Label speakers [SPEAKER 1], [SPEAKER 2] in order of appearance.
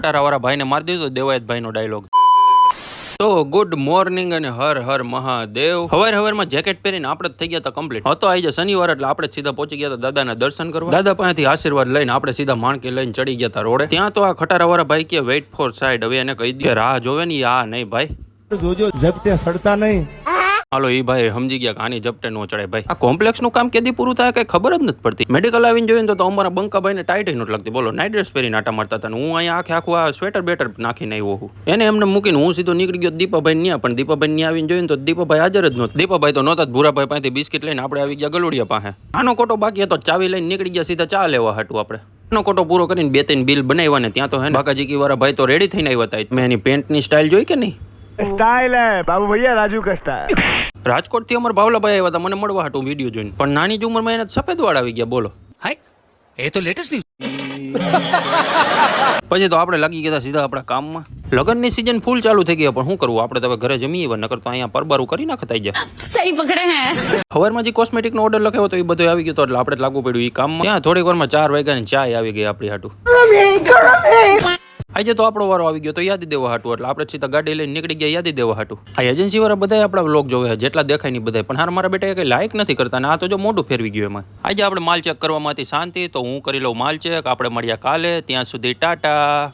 [SPEAKER 1] ખટારાવાળા ભાઈને મારી દીધો દેવાયત ભાઈનો ડાયલોગ. તો ગુડ મોર્નિંગ અને હર હર મહાદેવ. હવારમાં જેકેટ પહેરીને આપણે થઈ ગયા હતા કમ્પ્લીટ. હતો આજે શનિવાર એટલે આપણે સીધા પહોંચી ગયા હતા દાદાના દર્શન કરવા. દાદા પાસેથી આશીર્વાદ લઈને આપણે સીધા માણકી લઈને ચડી ગયા હતા રોડે. ત્યાં તો આ ખટારાવાળા ભાઈ કે વેઇટ ફોર સાઈડ. હવે એને કહી દે રાહ જોવે ને આ નહીં ભાઈ,
[SPEAKER 2] જોજો ઝપટે સડતા નહીં.
[SPEAKER 1] હાલો એ ભાઈ સમજી ગયા કે આની ઝપટે નો ચડે ભાઈ. આ કોમ્પ્લેક્સ નું કામ કેદી પૂરું થાય કઈ ખબર જ નથી પડતી. મેડિકલ આવીને જોયું તો અમારા બંકાભાઈ ને ટાઈટ નથી લાગતી. બોલો નાઇટ ડ્રેસ પહેરીને આટા મારતા હતા. હું અહીંયા આખું આ સ્વેટર બેટર નાખીને આવ્યો હું. એને એમને મૂકીને હું સીધો નીકળી ગયો દીપાભાઈ ન્યા. પણ દીપાભાઈ ન્યા આવીને જોયું તો દીપાભાઈ હાજર જ નહોતા. દીપાભાઈ તો નહોતા. ભૂરાભાઈ પાસેથી બિસ્કિટ લઈને આપણે આવી ગયા ગલુડિયા પાસે. આનો કોટો બાકી હતો, ચાવી લઈને નીકળી ગયા સીધા ચા લેવા હાટું આપણે. નો કોટો પૂરો કરીને 2-3 બિલ બનાવ્યા ને ત્યાં તો હે બાકાજી વાળા ભાઈ તો રેડી થઈને આવ્યા હતા. મેં એની પેન્ટની સ્ટાઇલ જોઈ કે નહીં?
[SPEAKER 2] સ્ટાઇલ હે બાબુ ભૈયા, રાજુ કા સ્ટાઇલ.
[SPEAKER 1] રાજકોટ થી અમારા ભાવલાભાઈ આવ્યા હતા મને મળવા હાટું વિડીયો જોઈને. પણ નાની જ ઉંમરમાં એને સફેદ વાળ આવી ગયા. બોલો
[SPEAKER 3] હાય, એ તો લેટેસ્ટ
[SPEAKER 1] પછી તો આપણે લાગી ગયા સીધા આપણા કામમાં. લગ્નની સીઝન ફૂલ ચાલુ થઈ ગઈ. પણ શું કરવું, આપણે તો હવે ઘરે જમીએ નકર તો અહીંયા પરબારું કરી નાખતા ગયા.
[SPEAKER 4] સહી પકડે હે.
[SPEAKER 1] સવારમાં જે કોસ્મેટિક નો ઓર્ડર લખ્યો હતો એ બધો આવી ગયો એટલે આપણે લાગુ પડ્યું એ કામમાં. ત્યાં થોડીક વારમાં 4 વાગ્યાની ચાય આવી ગઈ આપણી હાટું. આજે તો આપણો વારો આવી ગયો તો યાદી દેવા હાટું. એટલે આપણે સીધા ગાડી લઈને નીકળી ગયા યાદી દેવા હાટું. આ એજન્સી વાળા બધા આપણા વ્લોગ જોવે છે જેટલા દેખાય નહીં બધા. પણ હાર મારા બેટા કઈ લાઈક નથી કરતા ને આ તો જો મોઢું ફેરવી ગયું એમાં. આજે આપણે માલ ચેક કરવામાંથી શાંતિ. તો હું કરી લઉં માલ ચેક. આપણે મળ્યા કાલે. ત્યાં સુધી ટાટા.